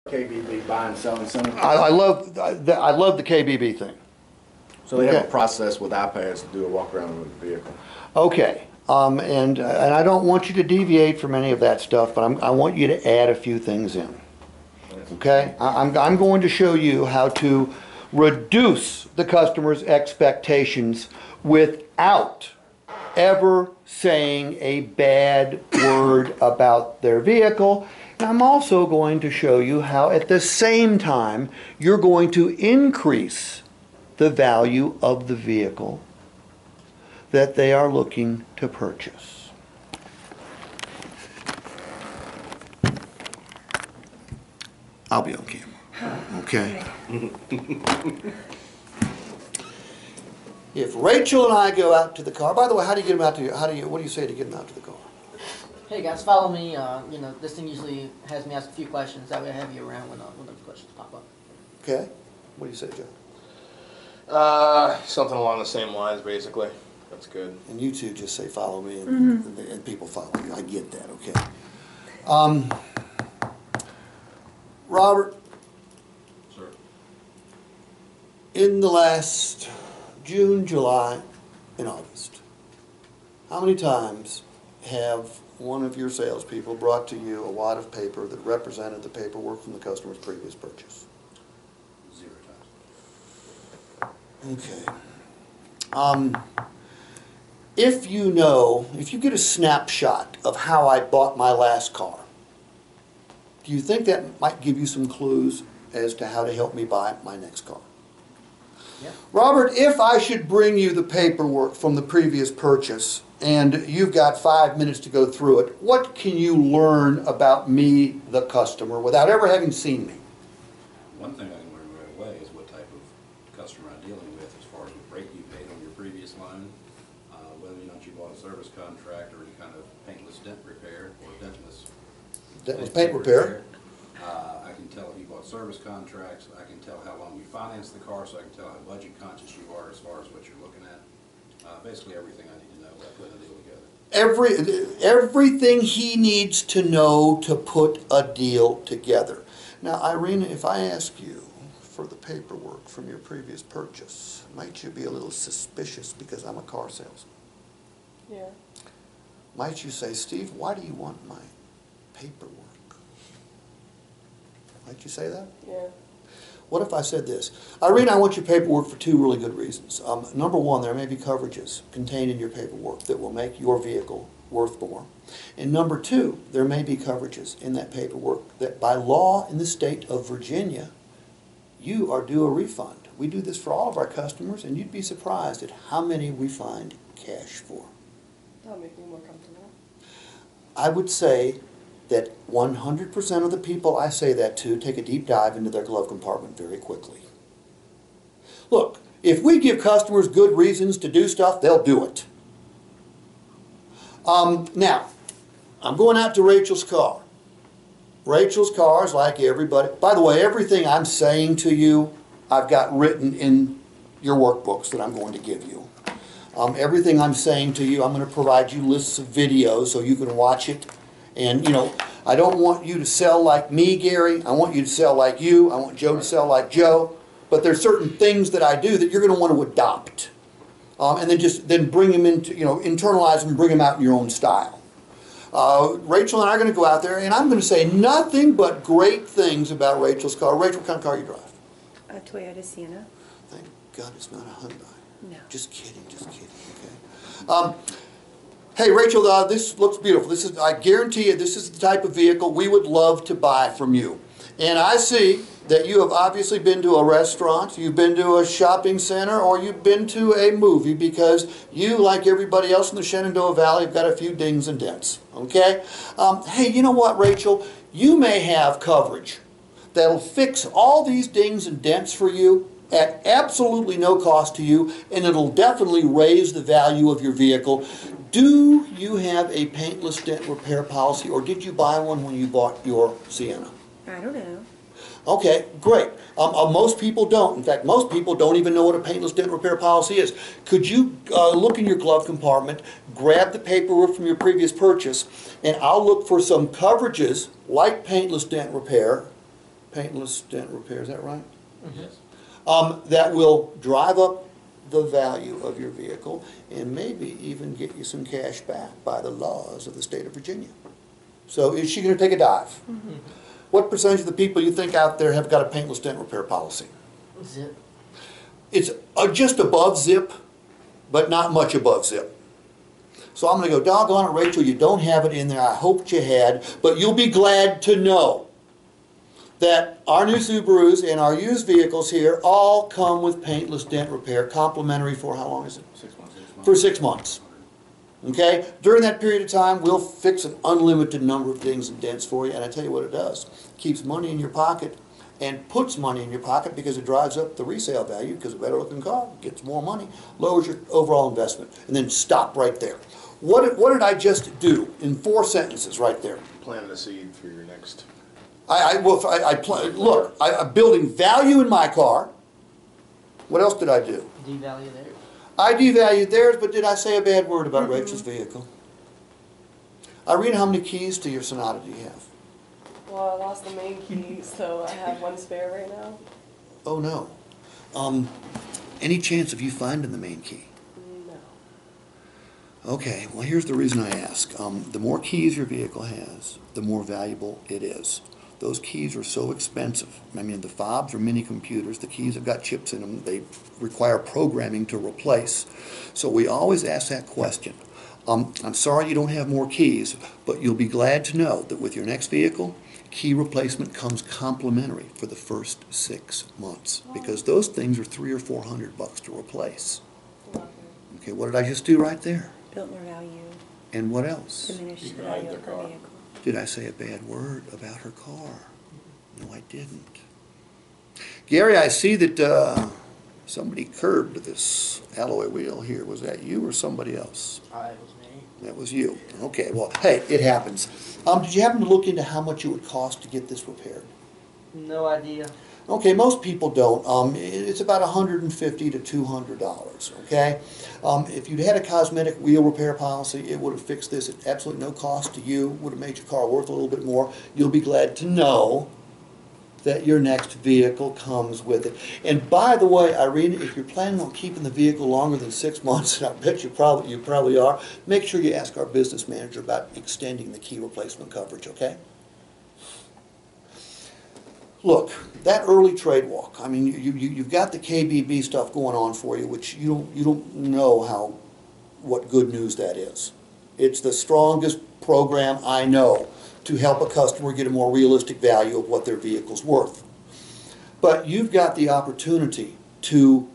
KBB buying, selling, selling. I love the KBB thing. So they have Okay. a process with iPads to do a walk around with the vehicle. Okay, and I don't want you to deviate from any of that stuff, but I want you to add a few things in. Okay, I'm going to show you how to reduce the customer's expectations without ever saying a bad word about their vehicle. And I'm also going to show you how at the same time you're going to increase the value of the vehicle that they are looking to purchase. I'll be on camera, okay? If Rachel and I go out to the car, by the way, how do you get them out to, what do you say to get them out to the car? Hey guys, follow me. This thing usually has me ask a few questions. That way I have you around when those questions pop up. Okay, what do you say, Joe? Something along the same lines, basically. That's good. And you two just say follow me, and people follow you. I get that, okay. Robert, Sir. in the last June, July, and August, how many times have one of your salespeople brought to you a wad of paper that represented the paperwork from the customer's previous purchase? 0 times. Okay. If you get a snapshot of how I bought my last car, do you think that might give you some clues as to how to help me buy my next car? Yeah. Robert, if I should bring you the paperwork from the previous purchase and you've got 5 minutes to go through it, what can you learn about me, the customer, without ever having seen me? One thing I can learn right away is what type of customer I'm dealing with as far as what rate you paid on your previous loan, whether or not you bought a service contract or any kind of paintless dent repair or dentless. That was paint repair. I can tell if you bought service contracts. I can tell how long you financed the car, so I can tell how budget conscious you are as far as what you're looking at. Basically everything I need to know about putting a deal together. Everything he needs to know to put a deal together. Now, Irene, if I ask you for the paperwork from your previous purchase, might you be a little suspicious because I'm a car salesman? Yeah. Might you say, Steve, why do you want my paperwork? Might you say that? Yeah. What if I said this? Irene, I want your paperwork for 2 really good reasons. Number one, there may be coverages contained in your paperwork that will make your vehicle worth more. And number 2, there may be coverages in that paperwork that by law in the state of Virginia, you are due a refund. We do this for all of our customers, and you'd be surprised at how many we find cash for. That'll make me more comfortable. I would say that 100% of the people I say that to take a deep dive into their glove compartment very quickly. Look, if we give customers good reasons to do stuff, they'll do it. Now, I'm going out to Rachel's car. Rachel's car is like everybody. By the way, everything I'm saying to you, I've got written in your workbooks that I'm going to give you. Everything I'm saying to you, I'm going to provide you lists of videos so you can watch it. And, I don't want you to sell like me, Gary. I want you to sell like you. I want Joe to sell like Joe. But there's certain things that I do that you're going to want to adopt. And then bring them into, internalize them and bring them out in your own style. Rachel and I are going to go out there, and I'm going to say nothing but great things about Rachel's car. Rachel, what kind of car you drive? A Toyota Sienna. Thank God it's not a Hyundai. No. Just kidding, okay. Hey, Rachel, this looks beautiful. I guarantee you, this is the type of vehicle we would love to buy from you. And I see that you have obviously been to a restaurant, you've been to a shopping center, or you've been to a movie because you, like everybody else in the Shenandoah Valley, have got a few dings and dents, okay? Hey, you know what, Rachel? You may have coverage that'll fix all these dings and dents for you at absolutely no cost to you, and it'll definitely raise the value of your vehicle. Do you have a paintless dent repair policy, or did you buy one when you bought your Sienna? I don't know. Okay, great. Most people don't. In fact, most people don't even know what a paintless dent repair policy is. Could you look in your glove compartment, grab the paperwork from your previous purchase, and I'll look for some coverages like paintless dent repair paintless dent repair, is that right? Yes. That will drive up the value of your vehicle and maybe even get you some cash back by the laws of the state of Virginia. So is she going to take a dive? What percentage of the people you think out there have got a paintless dent repair policy? Zip. It's just above zip, but not much above zip. So I'm going to go, doggone it, Rachel, you don't have it in there. I hoped you had, but you'll be glad to know that our new Subarus and our used vehicles here all come with paintless dent repair, complimentary for how long is it? 6 months. For 6 months. Okay? During that period of time, we'll fix an unlimited number of dings and dents for you, and I tell you what it does. It keeps money in your pocket and puts money in your pocket because it drives up the resale value, because a better looking car gets more money, lowers your overall investment. And then stop right there. What did I just do in 4 sentences right there? Planting a seed for your next. I'm building value in my car. What else did I do? Devalue there. I devalued theirs, but did I say a bad word about Rachel's vehicle? Irene, how many keys to your Sonata do you have? Well, I lost the main key, so I have one spare right now. Oh, no. Any chance of you finding the main key? No. Okay, well, here's the reason I ask. The more keys your vehicle has, the more valuable it is. Those keys are so expensive. I mean, the fobs are mini computers. The keys have got chips in them. They require programming to replace. So we always ask that question. I'm sorry you don't have more keys, but you'll be glad to know that with your next vehicle, key replacement comes complimentary for the first 6 months, because those things are $300 or $400 to replace. Okay, what did I just do right there? Built more value, And what else? diminished the Right, value the of the car. vehicle. Did I say a bad word about her car? No, I didn't. Gary, I see that somebody curbed this alloy wheel here. Was that you or somebody else? It was me. That was you. Okay, well, hey, it happens. Did you happen to look into how much it would cost to get this repaired? No idea. Okay, most people don't. It's about $150 to $200, okay? If you'd had a cosmetic wheel repair policy, it would have fixed this at absolutely no cost to you, would have made your car worth a little bit more. You'll be glad to know that your next vehicle comes with it. And by the way, Irene, if you're planning on keeping the vehicle longer than 6 months, and I bet you probably are, make sure you ask our business manager about extending the key replacement coverage, okay? Look, that early trade walk, I mean, you've got the KBB stuff going on for you, which you don't know what good news that is. It's the strongest program I know to help a customer get a more realistic value of what their vehicle's worth. But you've got the opportunity to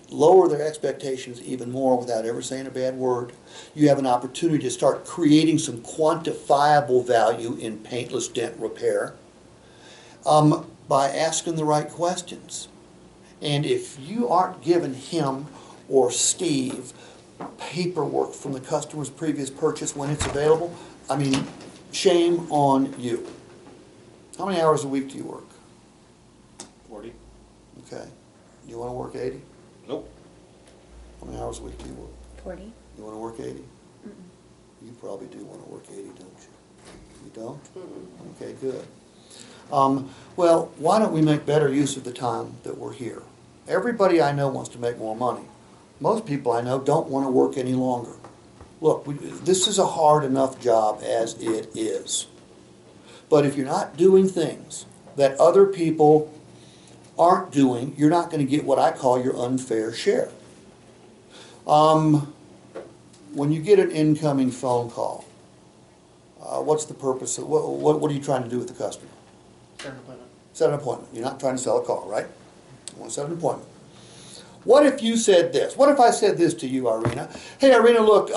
lower their expectations even more without ever saying a bad word. You have an opportunity to start creating some quantifiable value in paintless dent repair. By asking the right questions. And if you aren't giving him or Steve paperwork from the customer's previous purchase when it's available, I mean, shame on you. How many hours a week do you work? 40? Okay. You want to work 80? Nope. How many hours a week do you work? 40? You want to work 80? You probably do want to work 80, don't you? You don't? Okay, good. Well, why don't we make better use of the time that we're here? Everybody I know wants to make more money. Most people I know don't want to work any longer. Look, this is a hard enough job as it is. But if you're not doing things that other people aren't doing, you're not going to get what I call your unfair share. When you get an incoming phone call, what's the purpose of, what are you trying to do with the customer? Set an appointment. Set an appointment. You're not trying to sell a car, right? You want to set an appointment. What if you said this? What if I said this to you, Irina? Hey, Irina, look,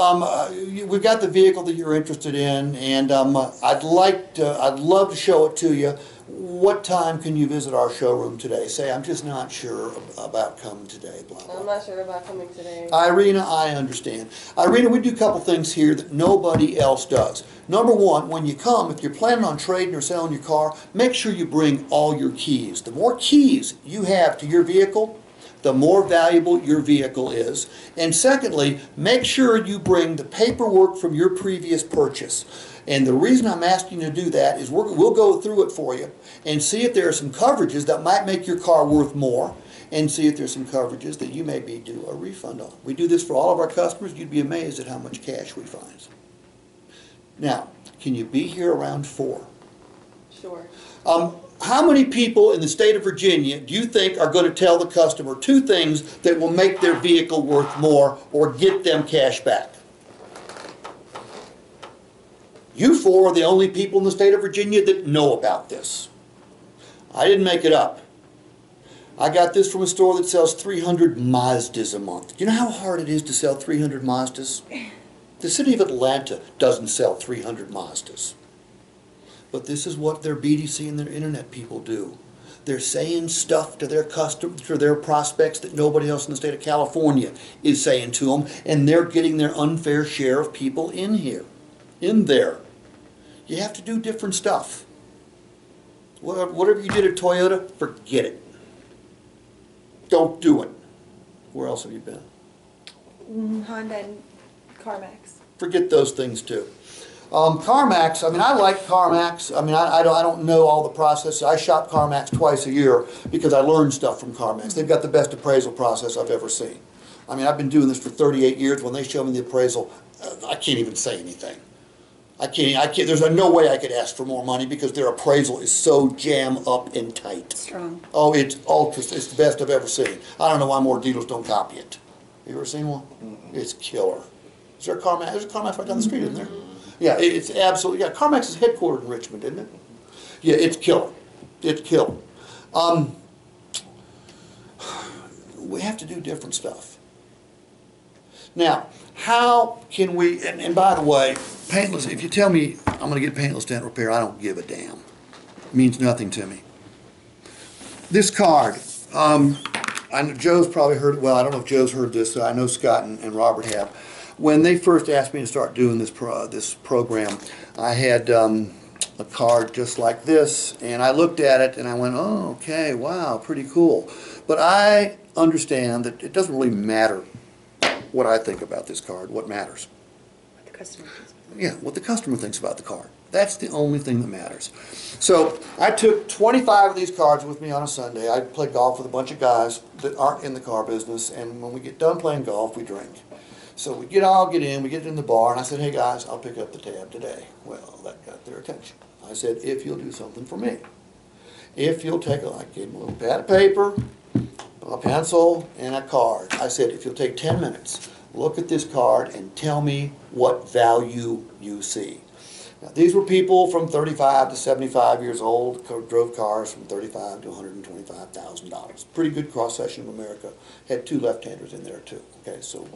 we've got the vehicle that you're interested in, and I'd love to show it to you. What time can you visit our showroom today? Say, I'm just not sure about coming today, blah, blah. I'm not sure about coming today. Irina, I understand. Irina, we do a couple things here that nobody else does. Number one, when you come, if you're planning on trading or selling your car, make sure you bring all your keys. The more keys you have to your vehicle, the more valuable your vehicle is. And secondly, make sure you bring the paperwork from your previous purchase. And the reason I'm asking you to do that is we'll go through it for you and see if there are some coverages that might make your car worth more, and see if there's some coverages that you may be due a refund on. We do this for all of our customers. You'd be amazed at how much cash we find. Now, can you be here around 4? Sure. How many people in the state of Virginia do you think are going to tell the customer 2 things that will make their vehicle worth more or get them cash back? You 4 are the only people in the state of Virginia that know about this. I didn't make it up. I got this from a store that sells 300 Mazdas a month. Do you know how hard it is to sell 300 Mazdas? The city of Atlanta doesn't sell 300 Mazdas. But this is what their BDC and their internet people do. They're saying stuff to their customers, to their prospects that nobody else in the state of California is saying to them, and they're getting their unfair share of people in there. You have to do different stuff. Whatever you did at Toyota, forget it. Don't do it. Where else have you been? Honda and CarMax. Forget those things too. CarMax, I mean, I like CarMax. I mean, I don't know all the process. I shop CarMax twice a year because I learn stuff from CarMax. They've got the best appraisal process I've ever seen. I mean, I've been doing this for 38 years. When they show me the appraisal, I can't even say anything. I can't, there's no way I could ask for more money because their appraisal is so jam up and tight. Strong. Oh, it's the best I've ever seen. I don't know why more dealers don't copy it. You ever seen one? It's killer. Is there a CarMax? There's a CarMax right down the street, isn't there? Yeah, it's absolutely, yeah, CarMax is headquartered in Richmond, isn't it? Yeah, it's killer. It's killer. We have to do different stuff. Now, how can we, and by the way, paintless, if you tell me I'm going to get paintless dent repair, I don't give a damn. It means nothing to me. This card, I know Joe's probably heard, well, I don't know if Joe's heard this, I know Scott and Robert have. When they first asked me to start doing this program, I had a card just like this, and I looked at it and I went, oh, okay, wow, pretty cool. But I understand that it doesn't really matter what I think about this card. What matters? What the customer thinks. Yeah, what the customer thinks about the card. That's the only thing that matters. So I took 25 of these cards with me on a Sunday. I play golf with a bunch of guys that aren't in the car business, and when we get done playing golf, we drink. So we all get in the bar, and I said, hey guys, I'll pick up the tab today. Well, that got their attention. I said, if you'll do something for me. If you'll take, I gave them a little pad of paper, a pencil, and a card. I said, if you'll take 10 minutes, look at this card and tell me what value you see. Now, these were people from 35 to 75 years old, drove cars from $35,000 to $125,000. Pretty good cross-section of America. Had 2 left-handers in there too. Okay, so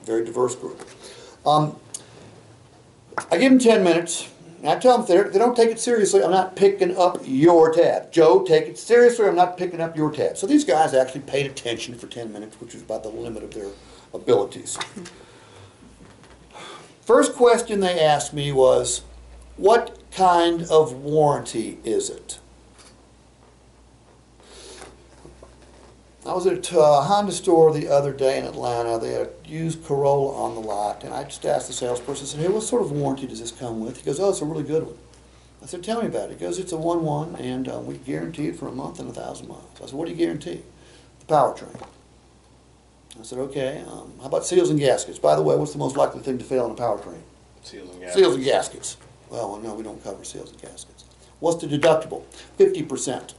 very diverse group. I give them 10 minutes. And I tell them if they don't take it seriously, I'm not picking up your tab. Joe, take it seriously, I'm not picking up your tab. So these guys actually paid attention for 10 minutes, which was about the limit of their abilities. First question they asked me was, what kind of warranty is it? I was at a Honda store the other day in Atlanta. They had a used Corolla on the lot, and I just asked the salesperson, I said, hey, what sort of warranty does this come with? He goes, oh, it's a really good one. I said, tell me about it. He goes, it's a 1-1, and we guarantee it for a month and 1,000 miles. I said, what do you guarantee? The powertrain. I said, okay, how about seals and gaskets? By the way, what's the most likely thing to fail in a powertrain? Seals and gaskets. Seals and gaskets. Well, no, we don't cover seals and gaskets. What's the deductible? 50%.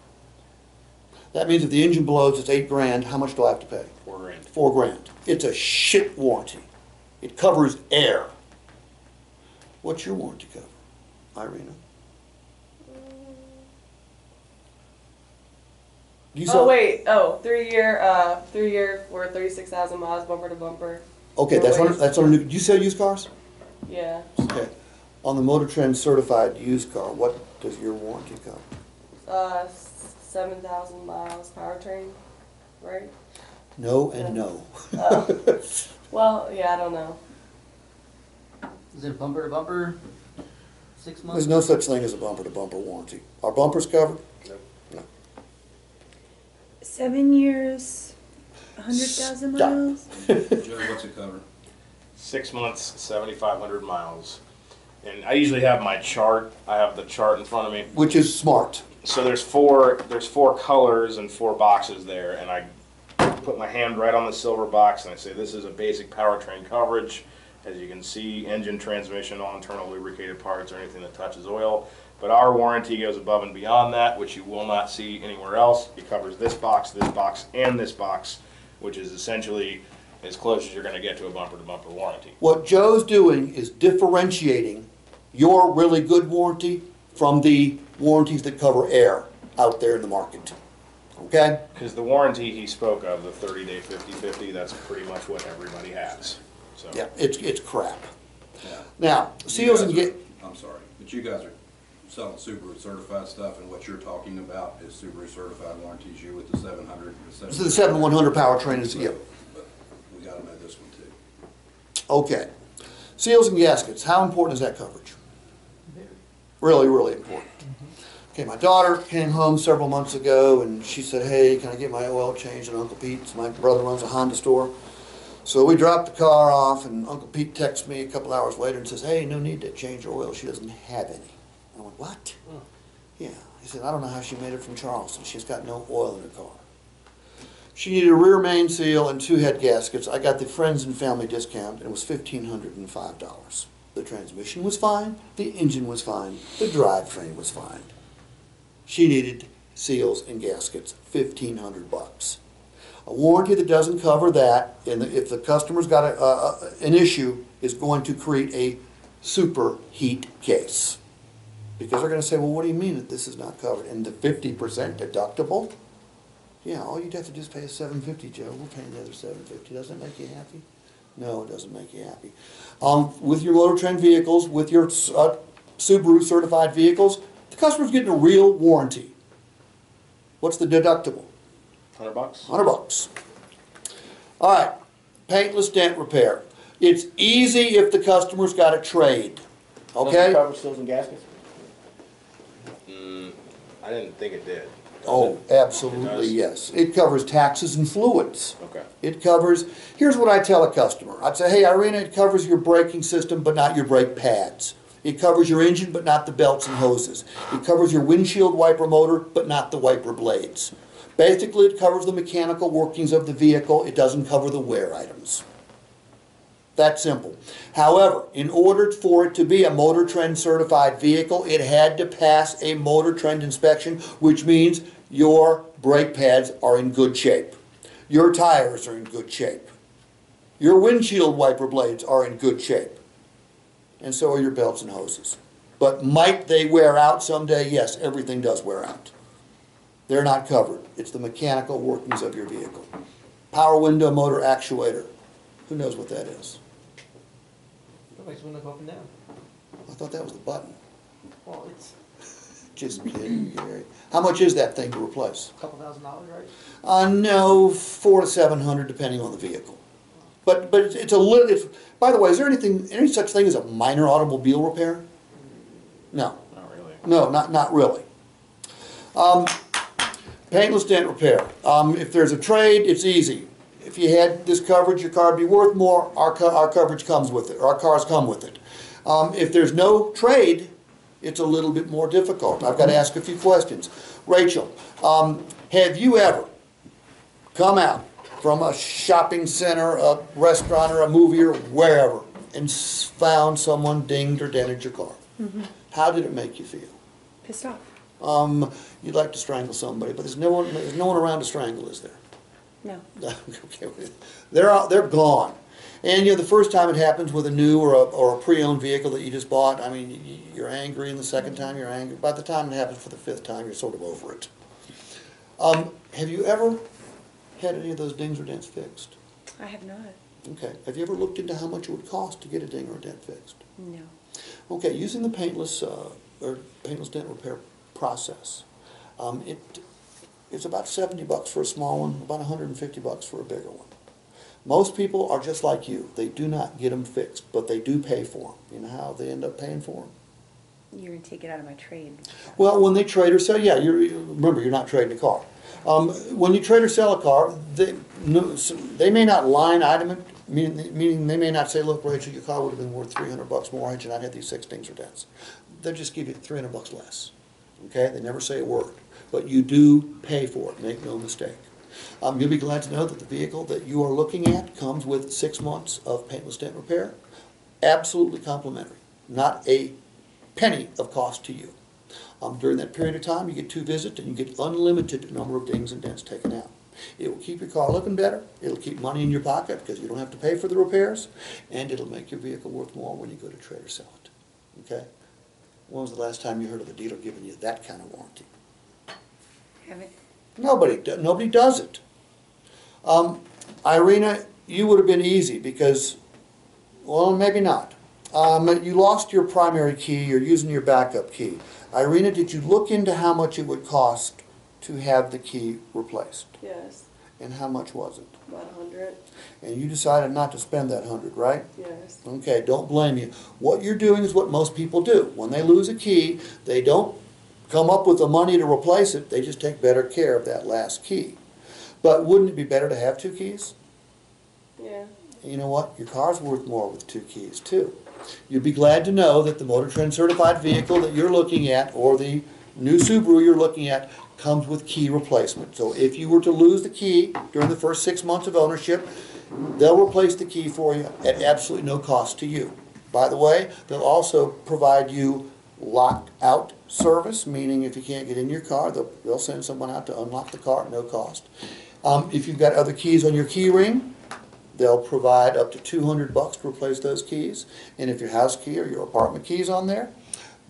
That means if the engine blows, it's $8,000. How much do I have to pay? $4,000. $4,000. It's a shit warranty. It covers air. What's your warranty cover, Irina? Wait. 3-year for 36,000 miles, bumper to bumper. Okay, that's on a new. Do you sell used cars? Yeah. Okay. On the Motor Trend certified used car, what does your warranty cover? 7,000 miles powertrain, right? No and no. Well, yeah, I don't know. Is it bumper to bumper? 6 months? There's no such thing as a bumper-to-bumper warranty. Are bumpers covered? Nope. No. 7 years. 100,000 Stop. miles? Joe, what's it cover? 6 months, 7,500 miles. And I usually have my chart. I have the chart in front of me. Which is smart. So there's four colors and 4 boxes there, and I put my hand right on the silver box and I say this is a basic powertrain coverage. As you can see, engine, transmission, all internal lubricated parts, or anything that touches oil. But our warranty goes above and beyond that, which you will not see anywhere else. It covers this box, and this box, which is essentially as close as you're going to get to a bumper-to-bumper warranty. What Joe's doing is differentiating your really good warranty from the warranties that cover air out there in the market. Okay? Because the warranty he spoke of, the 30-day 50/50, that's pretty much what everybody has. So. Yeah, it's crap. Yeah. Now, You seals guys and get. I'm sorry, but you guys are selling Subaru certified stuff, and what you're talking about is Subaru certified warranties, you with the 700. So the 7100 powertrain is, yeah. But we gotta know this one too. Okay. Seals and gaskets, how important is that coverage? Really, really important. Okay, my daughter came home several months ago and she said, hey, can I get my oil changed at Uncle Pete's? My brother runs a Honda store. So we dropped the car off and Uncle Pete texts me a couple hours later and says, hey, no need to change her oil. She doesn't have any. I went, what? Yeah. He said, I don't know how she made it from Charleston. She's got no oil in her car. She needed a rear main seal and 2 head gaskets. I got the friends and family discount and it was $1,505. The transmission was fine. The engine was fine. The drivetrain was fine. She needed seals and gaskets, $1,500. A warranty that doesn't cover that, and if the customer's got an issue, is going to create a superheat case. Because they're going to say, well, what do you mean that this is not covered? And the 50% deductible? Yeah, all you'd have to do is pay us $750, Joe. We're paying the other $750. Doesn't that make you happy? No, it doesn't make you happy. With your Motor Trend vehicles, with your Subaru certified vehicles, the customer's getting a real warranty. What's the deductible? $100. $100. All right, paintless dent repair. It's easy if the customer's got a trade. Does it Okay? cover seals and gaskets? I didn't think it did. Oh, absolutely, It yes. It covers taxes and fluids. Okay. It covers, here's what I tell a customer. I'd say, hey, Irina, it covers your braking system, but not your brake pads. It covers your engine, but not the belts and hoses. It covers your windshield wiper motor, but not the wiper blades. Basically, it covers the mechanical workings of the vehicle. It doesn't cover the wear items. That simple. However, in order for it to be a Motor Trend certified vehicle, it had to pass a Motor Trend inspection, which means your brake pads are in good shape. Your tires are in good shape. Your windshield wiper blades are in good shape. And so are your belts and hoses. But might they wear out someday? Yes, everything does wear out. They're not covered. It's the mechanical workings of your vehicle. Power window motor actuator. Who knows what that is? Makes one go up and down. I thought that was the button. Well, it's Just kidding, Gary. How much is that thing to replace? a couple $1,000, right? No, $400 to $700 depending on the vehicle. But it's a little. By the way, is there any such thing as a minor automobile repair? No. Not really. No, not really. Paintless dent repair. If there's a trade, it's easy. If you had this coverage, your car would be worth more. Our coverage comes with it. Our cars come with it. If there's no trade, it's a little bit more difficult. I've got to ask a few questions. Rachel, have you ever come out from a shopping center, a restaurant, or a movie, or wherever, and found someone dinged or dented your car? Mm-hmm. How did it make you feel? Pissed off. You'd like to strangle somebody, but there's no one around to strangle, is there? No. Okay, they're gone. And the first time it happens with a new or a pre-owned vehicle that you just bought, I mean, you're angry, and the second time you're angry. By the time it happens for the 5th time, you're sort of over it. Have you ever had any of those dings or dents fixed? I have not. Okay. Have you ever looked into how much it would cost to get a ding or a dent fixed? No. Okay, using the paintless dent repair process, it's about $70 for a small one, about $150 for a bigger one. Most people are just like you. They do not get them fixed, but they do pay for them. You know how they end up paying for them? You're going to take it out of my trade. Well, when they trade or sell, yeah, remember, you're not trading a car. When you trade or sell a car, they may not line item it, meaning they may not say, look, Rachel, your car would have been worth $300 more had you not had these 6 dings or dents. They'll just give you $300 less. Okay? They never say a word. But you do pay for it, make no mistake. You'll be glad to know that the vehicle that you are looking at comes with 6 months of paintless dent repair. Absolutely complimentary. Not a penny of cost to you. During that period of time, you get 2 visits and you get unlimited number of dings and dents taken out. It will keep your car looking better. It'll keep money in your pocket because you don't have to pay for the repairs. And it'll make your vehicle worth more when you go to trade or sell it. Okay? When was the last time you heard of a dealer giving you that kind of warranty? Haven't. Nobody does it. Irina, you would have been easy because, well, maybe not. You lost your primary key. You're using your backup key. Irina, did you look into how much it would cost to have the key replaced? Yes, And how much was it? about 100. And you decided not to spend that 100, right? Yes. Okay, don't blame you. What you're doing is what most people do. When they lose a key, they don't come up with the money to replace it. They just take better care of that last key. But wouldn't it be better to have 2 keys? Yeah. You know what? Your car's worth more with 2 keys, too. You'd be glad to know that the Motor Trend certified vehicle that you're looking at, or the new Subaru you're looking at, comes with key replacement. So if you were to lose the key during the first 6 months of ownership, they'll replace the key for you at absolutely no cost to you. By the way, they'll also provide you locked out service, meaning if you can't get in your car, they'll send someone out to unlock the car at no cost. If you've got other keys on your key ring, they'll provide up to $200 to replace those keys. And if your house key or your apartment key is on there,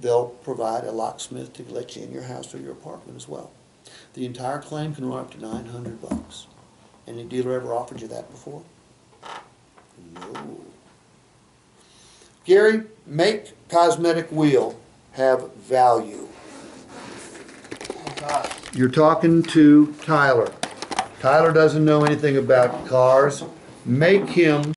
they'll provide a locksmith to let you in your house or your apartment as well. The entire claim can run up to $900. Any dealer ever offered you that before? No. Gary, make cosmetic wheel have value. You're talking to Tyler. Tyler doesn't know anything about cars. Make him